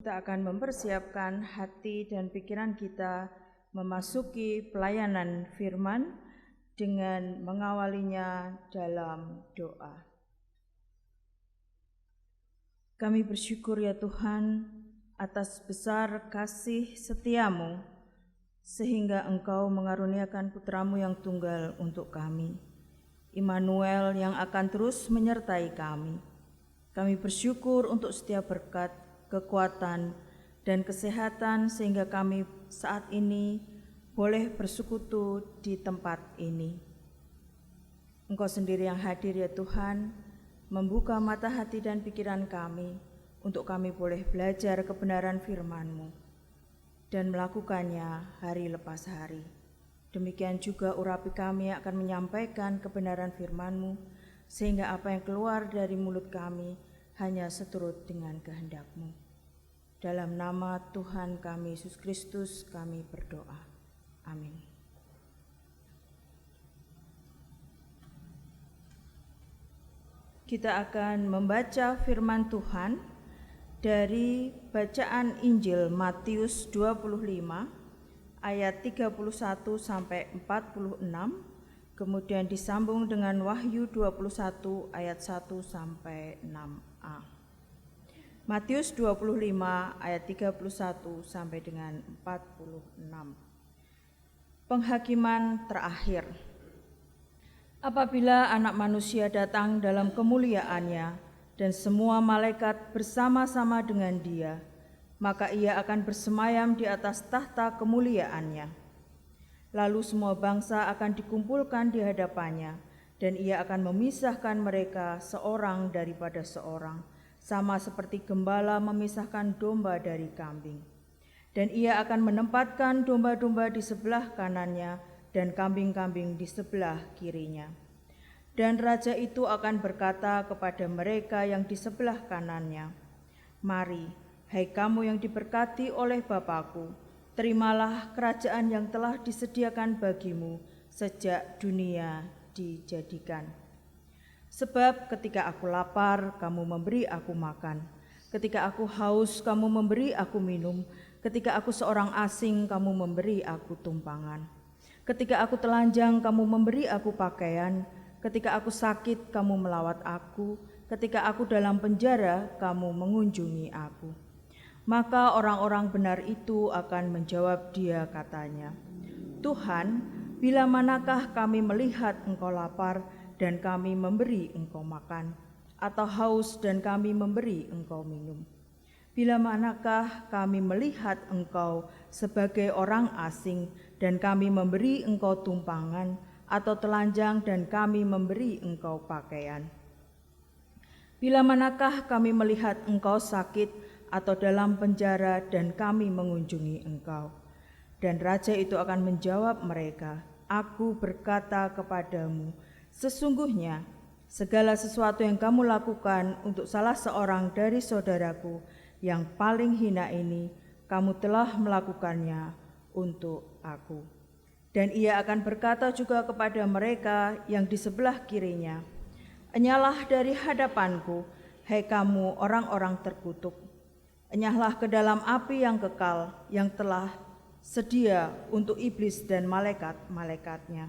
Kita akan mempersiapkan hati dan pikiran kita memasuki pelayanan firman dengan mengawalinya dalam doa. Kami bersyukur ya Tuhan atas besar kasih setiamu sehingga Engkau mengaruniakan putra-Mu yang tunggal untuk kami, Immanuel yang akan terus menyertai kami. Kami bersyukur untuk setiap berkat, kekuatan, dan kesehatan sehingga kami saat ini boleh bersekutu di tempat ini. Engkau sendiri yang hadir ya Tuhan, membuka mata hati dan pikiran kami untuk kami boleh belajar kebenaran firman-Mu dan melakukannya hari lepas hari. Demikian juga urapi kami akan menyampaikan kebenaran firman-Mu sehingga apa yang keluar dari mulut kami hanya seturut dengan kehendak-Mu. Dalam nama Tuhan kami Yesus Kristus kami berdoa. Amin. Kita akan membaca firman Tuhan dari bacaan Injil Matius 25 ayat 31 sampai 46, kemudian disambung dengan Wahyu 21 ayat 1 sampai 6a. Matius 25 ayat 31 sampai dengan 46. Penghakiman terakhir. Apabila Anak Manusia datang dalam kemuliaannya dan semua malaikat bersama-sama dengan Dia, maka Ia akan bersemayam di atas tahta kemuliaannya. Lalu semua bangsa akan dikumpulkan di hadapannya, dan Ia akan memisahkan mereka seorang daripada seorang, sama seperti gembala memisahkan domba dari kambing. Dan Ia akan menempatkan domba-domba di sebelah kanannya dan kambing-kambing di sebelah kirinya. Dan raja itu akan berkata kepada mereka yang di sebelah kanannya, "Mari, hai kamu yang diberkati oleh Bapa-Ku, terimalah kerajaan yang telah disediakan bagimu sejak dunia dijadikan. Sebab ketika aku lapar, kamu memberi aku makan. Ketika aku haus, kamu memberi aku minum. Ketika aku seorang asing, kamu memberi aku tumpangan. Ketika aku telanjang, kamu memberi aku pakaian. Ketika aku sakit, kamu melawat aku. Ketika aku dalam penjara, kamu mengunjungi aku." Maka orang-orang benar itu akan menjawab Dia katanya, "Tuhan, bila manakah kami melihat Engkau lapar dan kami memberi Engkau makan, atau haus dan kami memberi Engkau minum? Bila manakah kami melihat Engkau sebagai orang asing dan kami memberi Engkau tumpangan, atau telanjang dan kami memberi Engkau pakaian? Bila manakah kami melihat Engkau sakit atau dalam penjara dan kami mengunjungi Engkau?" Dan raja itu akan menjawab mereka, "Aku berkata kepadamu, sesungguhnya segala sesuatu yang kamu lakukan untuk salah seorang dari saudaraku yang paling hina ini, kamu telah melakukannya untuk aku." Dan Ia akan berkata juga kepada mereka yang di sebelah kirinya, "Enyahlah dari hadapanku, hai kamu orang-orang terkutuk. Enyahlah ke dalam api yang kekal, yang telah sedia untuk iblis dan malaikat-malaikatnya.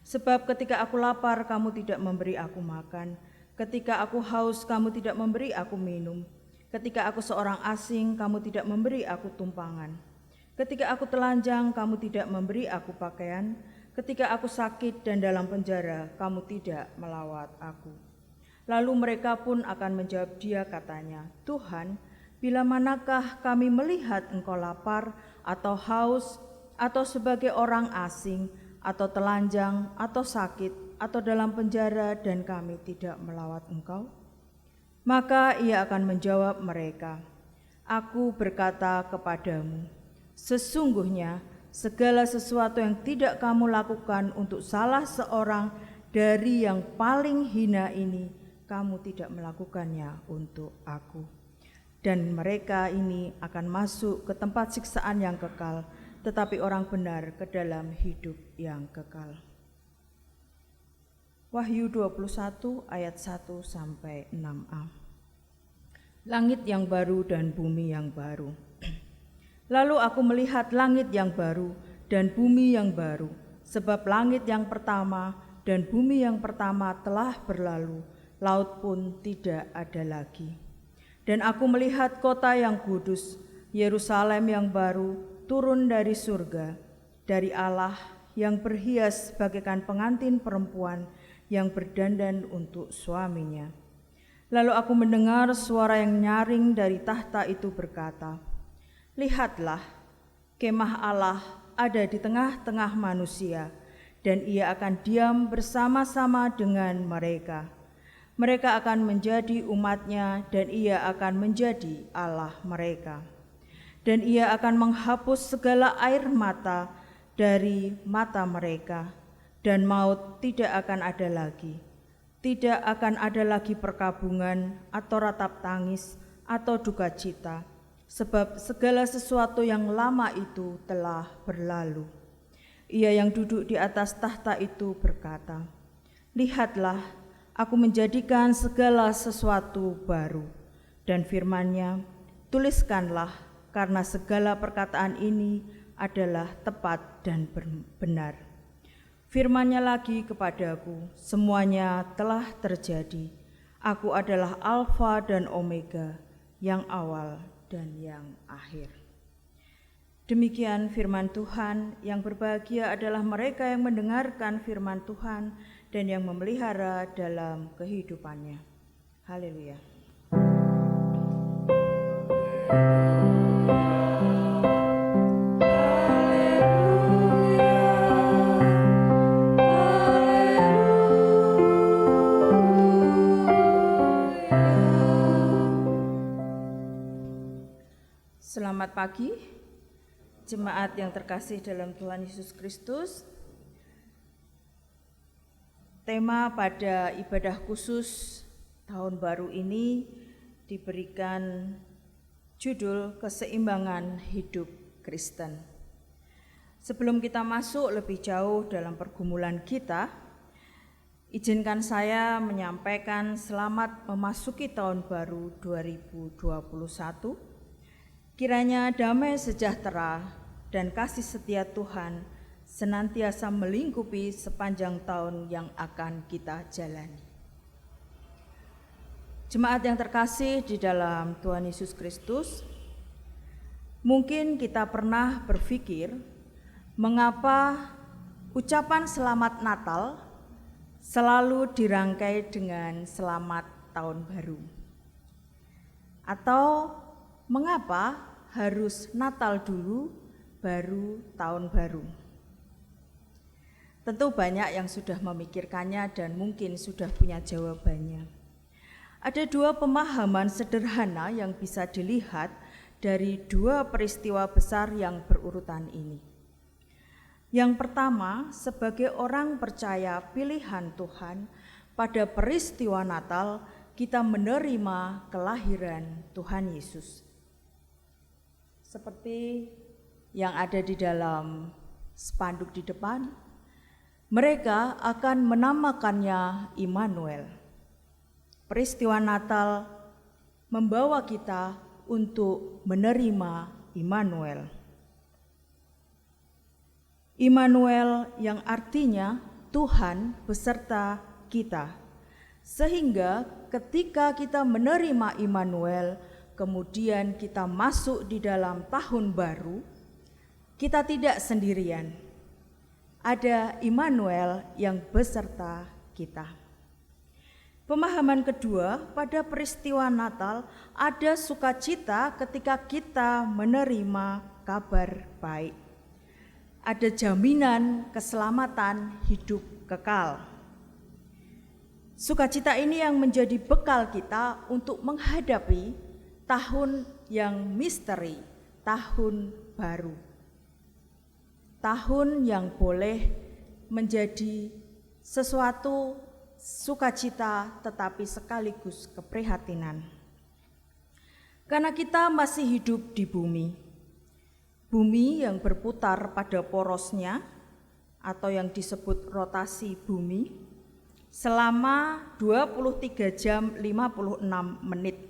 Sebab ketika aku lapar, kamu tidak memberi aku makan. Ketika aku haus, kamu tidak memberi aku minum. Ketika aku seorang asing, kamu tidak memberi aku tumpangan. Ketika aku telanjang, kamu tidak memberi aku pakaian. Ketika aku sakit dan dalam penjara, kamu tidak melawat aku." Lalu mereka pun akan menjawab Dia katanya, "Tuhan, bila manakah kami melihat Engkau lapar atau haus atau sebagai orang asing atau telanjang atau sakit atau dalam penjara dan kami tidak melawat Engkau?" Maka Ia akan menjawab mereka, "Aku berkata kepadamu, sesungguhnya segala sesuatu yang tidak kamu lakukan untuk salah seorang dari yang paling hina ini, kamu tidak melakukannya untuk aku." Dan mereka ini akan masuk ke tempat siksaan yang kekal, tetapi orang benar ke dalam hidup yang kekal. Wahyu 21 ayat 1 sampai 6a. langit yang baru dan bumi yang baru. Lalu aku melihat langit yang baru dan bumi yang baru, sebab langit yang pertama dan bumi yang pertama telah berlalu, laut pun tidak ada lagi. Dan aku melihat kota yang kudus, Yerusalem yang baru, turun dari surga, dari Allah, yang berhias bagaikan pengantin perempuan yang berdandan untuk suaminya. Lalu aku mendengar suara yang nyaring dari tahta itu berkata, "Lihatlah, kemah Allah ada di tengah-tengah manusia, dan ia akan diam bersama-sama dengan mereka. Mereka akan menjadi umat-Nya, dan ia akan menjadi Allah mereka. Dan ia akan menghapus segala air mata dari mata mereka, dan maut tidak akan ada lagi. Tidak akan ada lagi perkabungan atau ratap tangis atau duka cita, sebab segala sesuatu yang lama itu telah berlalu." Ia yang duduk di atas tahta itu berkata, "Lihatlah, aku menjadikan segala sesuatu baru." Dan firman-Nya, "Tuliskanlah, karena segala perkataan ini adalah tepat dan benar." Firman-Nya lagi kepadaku, "Semuanya telah terjadi. Aku adalah Alfa dan Omega, yang awal dan yang akhir." Demikian firman Tuhan. Yang berbahagia adalah mereka yang mendengarkan firman Tuhan dan yang memelihara dalam kehidupannya. Haleluya. Selamat pagi, jemaat yang terkasih dalam Tuhan Yesus Kristus. Tema pada ibadah khusus tahun baru ini diberikan judul Keseimbangan Hidup Kristen. Sebelum kita masuk lebih jauh dalam pergumulan kita, izinkan saya menyampaikan selamat memasuki tahun baru 2021. Kiranya damai sejahtera dan kasih setia Tuhan senantiasa melingkupi sepanjang tahun yang akan kita jalani. Jemaat yang terkasih di dalam Tuhan Yesus Kristus, mungkin kita pernah berpikir mengapa ucapan selamat Natal selalu dirangkai dengan selamat tahun baru. Atau mengapa harus Natal dulu baru tahun baru? Tentu banyak yang sudah memikirkannya dan mungkin sudah punya jawabannya. Ada dua pemahaman sederhana yang bisa dilihat dari dua peristiwa besar yang berurutan ini. Yang pertama, sebagai orang percaya pilihan Tuhan, pada peristiwa Natal kita menerima kelahiran Tuhan Yesus. Seperti yang ada di dalam spanduk di depan, mereka akan menamakannya Immanuel. Peristiwa Natal membawa kita untuk menerima Immanuel. Immanuel yang artinya Tuhan beserta kita. Sehingga ketika kita menerima Immanuel, kemudian kita masuk di dalam tahun baru, kita tidak sendirian. Ada Immanuel yang beserta kita. Pemahaman kedua, pada peristiwa Natal ada sukacita ketika kita menerima kabar baik. Ada jaminan keselamatan hidup kekal. Sukacita ini yang menjadi bekal kita untuk menghadapi tahun yang misteri, tahun baru. Tahun yang boleh menjadi sesuatu sukacita tetapi sekaligus keprihatinan. Karena kita masih hidup di bumi. Bumi yang berputar pada porosnya atau yang disebut rotasi bumi selama 23 jam 56 menit.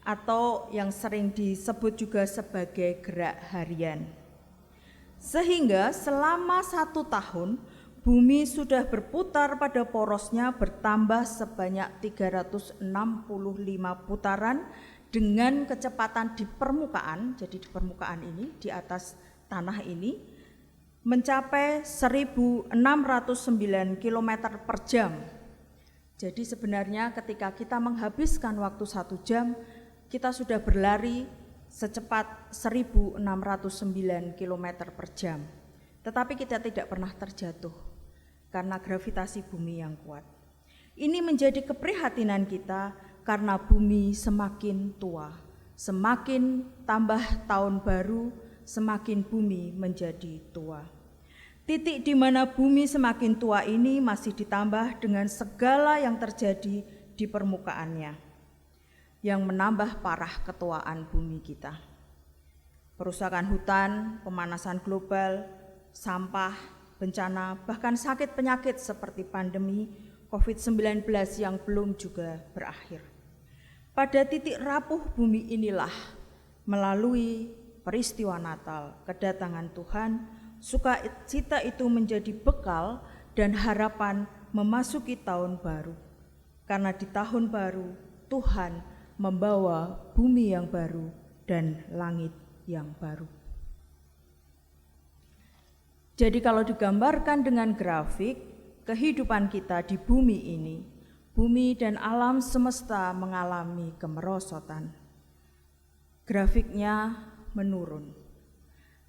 atau yang sering disebut juga sebagai gerak harian. Sehingga selama 1 tahun, bumi sudah berputar pada porosnya bertambah sebanyak 365 putaran dengan kecepatan di permukaan, jadi di permukaan ini, di atas tanah ini, mencapai 1.609 km per jam. Jadi sebenarnya ketika kita menghabiskan waktu 1 jam, kita sudah berlari secepat 1.609 km per jam. Tetapi kita tidak pernah terjatuh karena gravitasi bumi yang kuat. Ini menjadi keprihatinan kita karena bumi semakin tua. Semakin tambah tahun baru, semakin bumi menjadi tua. Titik di mana bumi semakin tua ini masih ditambah dengan segala yang terjadi di permukaannya, yang menambah parah ketuaan bumi kita. Perusakan hutan, pemanasan global, sampah, bencana, bahkan sakit penyakit seperti pandemi COVID-19 yang belum juga berakhir. Pada titik rapuh bumi inilah, melalui peristiwa Natal, kedatangan Tuhan, sukacita itu menjadi bekal dan harapan memasuki tahun baru. Karena di tahun baru, Tuhan membawa bumi yang baru dan langit yang baru. Jadi kalau digambarkan dengan grafik, kehidupan kita di bumi ini, bumi dan alam semesta mengalami kemerosotan. Grafiknya menurun.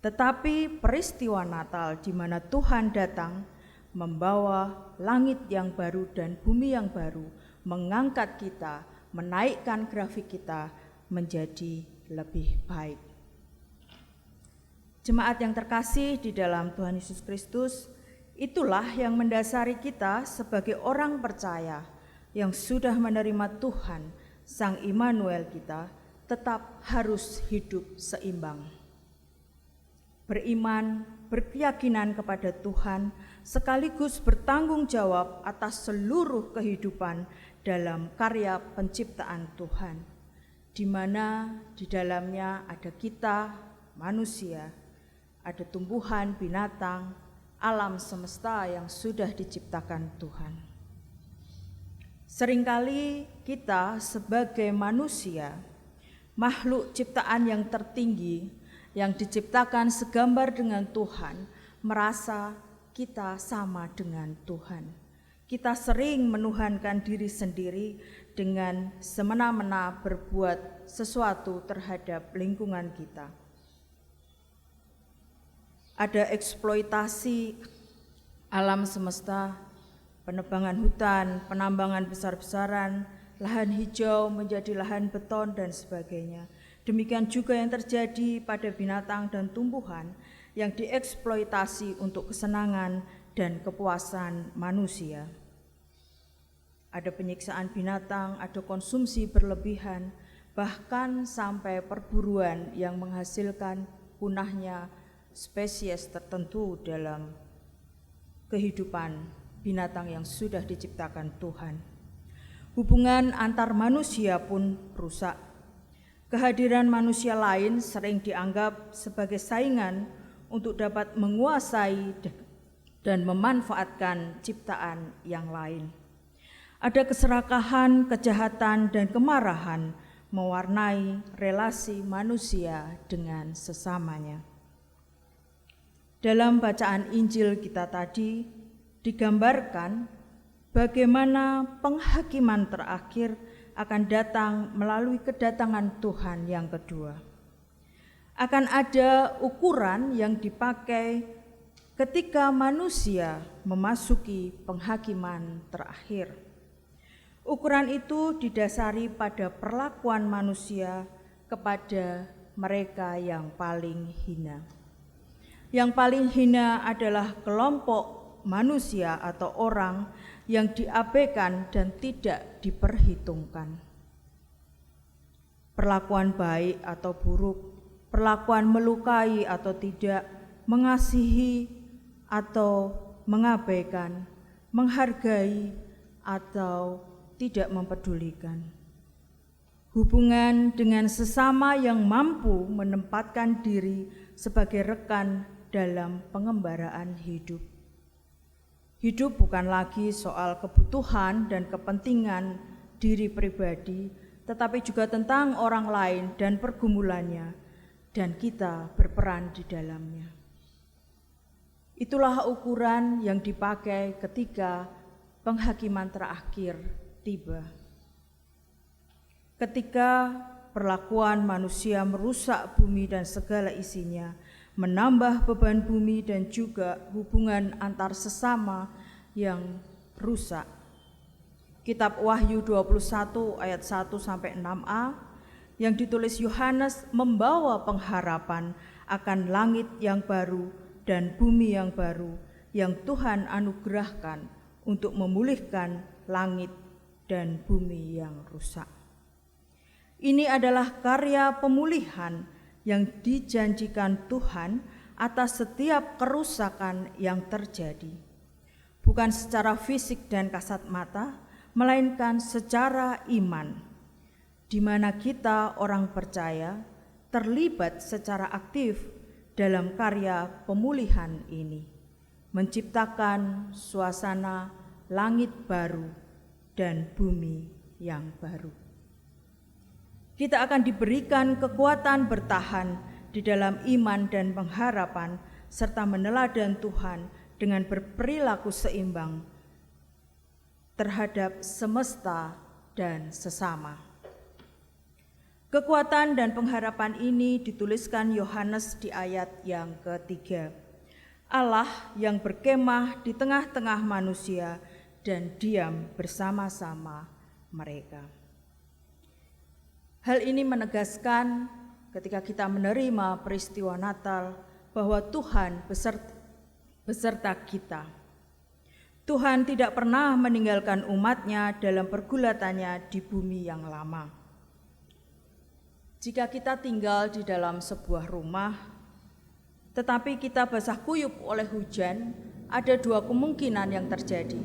Tetapi peristiwa Natal di mana Tuhan datang membawa langit yang baru dan bumi yang baru, mengangkat kita, menaikkan grafik kita menjadi lebih baik. Jemaat yang terkasih di dalam Tuhan Yesus Kristus, itulah yang mendasari kita sebagai orang percaya yang sudah menerima Tuhan, Sang Immanuel kita, tetap harus hidup seimbang. Beriman, berkeyakinan kepada Tuhan, sekaligus bertanggung jawab atas seluruh kehidupan dalam karya penciptaan Tuhan, di mana di dalamnya ada kita, manusia, ada tumbuhan, binatang, alam semesta yang sudah diciptakan Tuhan. Seringkali kita sebagai manusia, makhluk ciptaan yang tertinggi, yang diciptakan segambar dengan Tuhan, merasa kita sama dengan Tuhan. Kita sering menuhankan diri sendiri dengan semena-mena berbuat sesuatu terhadap lingkungan kita. Ada eksploitasi alam semesta, penebangan hutan, penambangan besar-besaran, lahan hijau menjadi lahan beton dan sebagainya. Demikian juga yang terjadi pada binatang dan tumbuhan yang dieksploitasi untuk kesenangan dan kepuasan manusia. Ada penyiksaan binatang, ada konsumsi berlebihan, bahkan sampai perburuan yang menghasilkan punahnya spesies tertentu dalam kehidupan binatang yang sudah diciptakan Tuhan. Hubungan antar manusia pun rusak. Kehadiran manusia lain sering dianggap sebagai saingan untuk dapat menguasai dan memanfaatkan ciptaan yang lain. Ada keserakahan, kejahatan, dan kemarahan mewarnai relasi manusia dengan sesamanya. Dalam bacaan Injil kita tadi digambarkan bagaimana penghakiman terakhir akan datang melalui kedatangan Tuhan yang kedua. Akan ada ukuran yang dipakai ketika manusia memasuki penghakiman terakhir. Ukuran itu didasari pada perlakuan manusia kepada mereka yang paling hina. Yang paling hina adalah kelompok manusia atau orang yang diabaikan dan tidak diperhitungkan. Perlakuan baik atau buruk, perlakuan melukai atau tidak, mengasihi atau mengabaikan, menghargai atau tidak mempedulikan. hubungan dengan sesama yang mampu menempatkan diri sebagai rekan dalam pengembaraan hidup. Hidup bukan lagi soal kebutuhan dan kepentingan diri pribadi, tetapi juga tentang orang lain dan pergumulannya, dan kita berperan di dalamnya. Itulah ukuran yang dipakai ketika penghakiman terakhir tiba. Ketika perlakuan manusia merusak bumi dan segala isinya, menambah beban bumi dan juga hubungan antar sesama yang rusak. Kitab Wahyu 21 ayat 1-6a yang ditulis Yohanes membawa pengharapan akan langit yang baru dan bumi yang baru yang Tuhan anugerahkan untuk memulihkan langit dan bumi yang rusak. Ini adalah karya pemulihan yang dijanjikan Tuhan atas setiap kerusakan yang terjadi, bukan secara fisik dan kasat mata, melainkan secara iman, di mana kita orang percaya terlibat secara aktif dalam karya pemulihan ini, menciptakan suasana langit baru dan bumi yang baru. Kita akan diberikan kekuatan bertahan di dalam iman dan pengharapan, serta meneladan Tuhan dengan berperilaku seimbang terhadap semesta dan sesama. Kekuatan dan pengharapan ini dituliskan Yohanes di ayat yang ketiga. Allah yang berkemah di tengah-tengah manusia dan diam bersama-sama mereka. Hal ini menegaskan ketika kita menerima peristiwa Natal bahwa Tuhan beserta kita. Tuhan tidak pernah meninggalkan umat-Nya dalam pergulatannya di bumi yang lama. Jika kita tinggal di dalam sebuah rumah, tetapi kita basah kuyup oleh hujan, ada dua kemungkinan yang terjadi.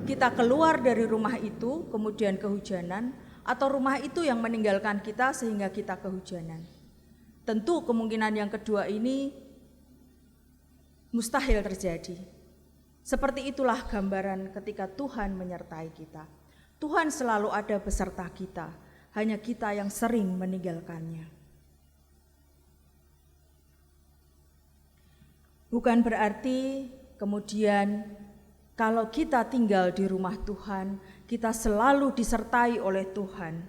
Kita keluar dari rumah itu, kemudian kehujanan, atau rumah itu yang meninggalkan kita sehingga kita kehujanan. Tentu kemungkinan yang kedua ini mustahil terjadi. Seperti itulah gambaran ketika Tuhan menyertai kita. Tuhan selalu ada beserta kita, hanya kita yang sering meninggalkannya. Bukan berarti kemudian kalau kita tinggal di rumah Tuhan, kita selalu disertai oleh Tuhan.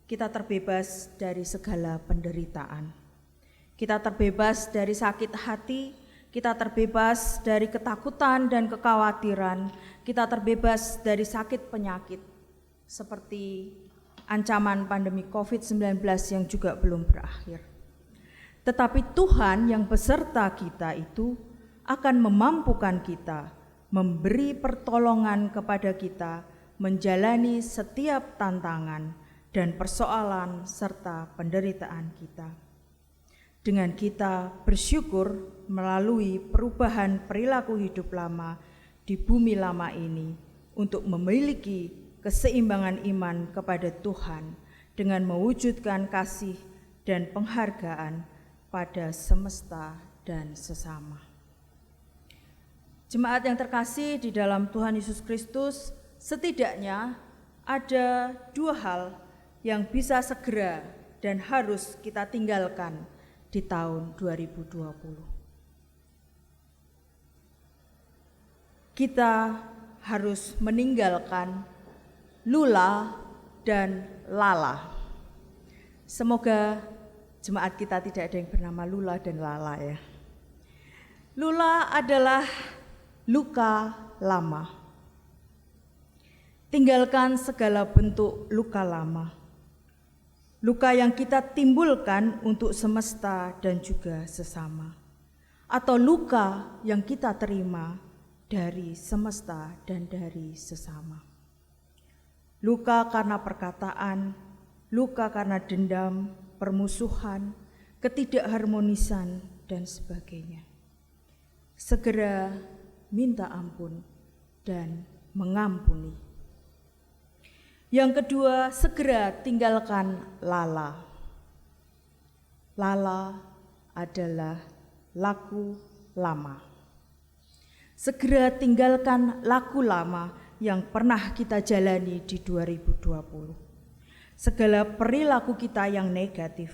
Kita terbebas dari segala penderitaan. Kita terbebas dari sakit hati, kita terbebas dari ketakutan dan kekhawatiran, kita terbebas dari sakit penyakit, seperti ancaman pandemi COVID-19 yang juga belum berakhir. Tetapi Tuhan yang beserta kita itu akan memampukan kita, memberi pertolongan kepada kita, menjalani setiap tantangan dan persoalan serta penderitaan kita. Dengan kita bersyukur melalui perubahan perilaku hidup lama di bumi lama ini untuk memiliki keseimbangan iman kepada Tuhan dengan mewujudkan kasih dan penghargaan pada semesta dan sesama. Jemaat yang terkasih di dalam Tuhan Yesus Kristus, setidaknya ada dua hal yang bisa segera dan harus kita tinggalkan di tahun 2020. Kita harus meninggalkan lula dan lala. Semoga jemaat kita tidak ada yang bernama lula dan lala ya. Lula adalah luka lama. Tinggalkan segala bentuk luka lama. Luka yang kita timbulkan untuk semesta dan juga sesama. Atau luka yang kita terima dari semesta dan dari sesama. Luka karena perkataan, luka karena dendam, permusuhan, ketidakharmonisan, dan sebagainya. Segera minta ampun dan mengampuni. Yang kedua, segera tinggalkan lala. Lala adalah laku lama. Segera tinggalkan laku lama yang pernah kita jalani di 2020. Segala perilaku kita yang negatif,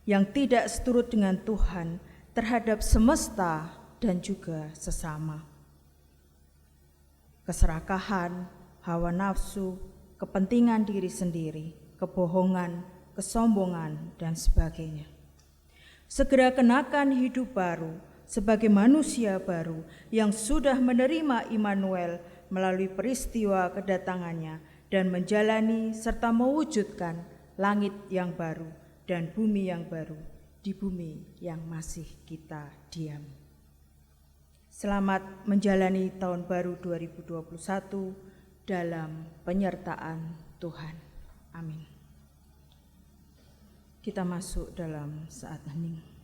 yang tidak seturut dengan Tuhan terhadap semesta dan juga sesama. Keserakahan, hawa nafsu, kepentingan diri sendiri, kebohongan, kesombongan, dan sebagainya. Segera kenakan hidup baru sebagai manusia baru yang sudah menerima Immanuel melalui peristiwa kedatangannya dan menjalani serta mewujudkan langit yang baru dan bumi yang baru di bumi yang masih kita diami. Selamat menjalani tahun baru 2021 dalam penyertaan Tuhan. Amin. Kita masuk dalam saat hening.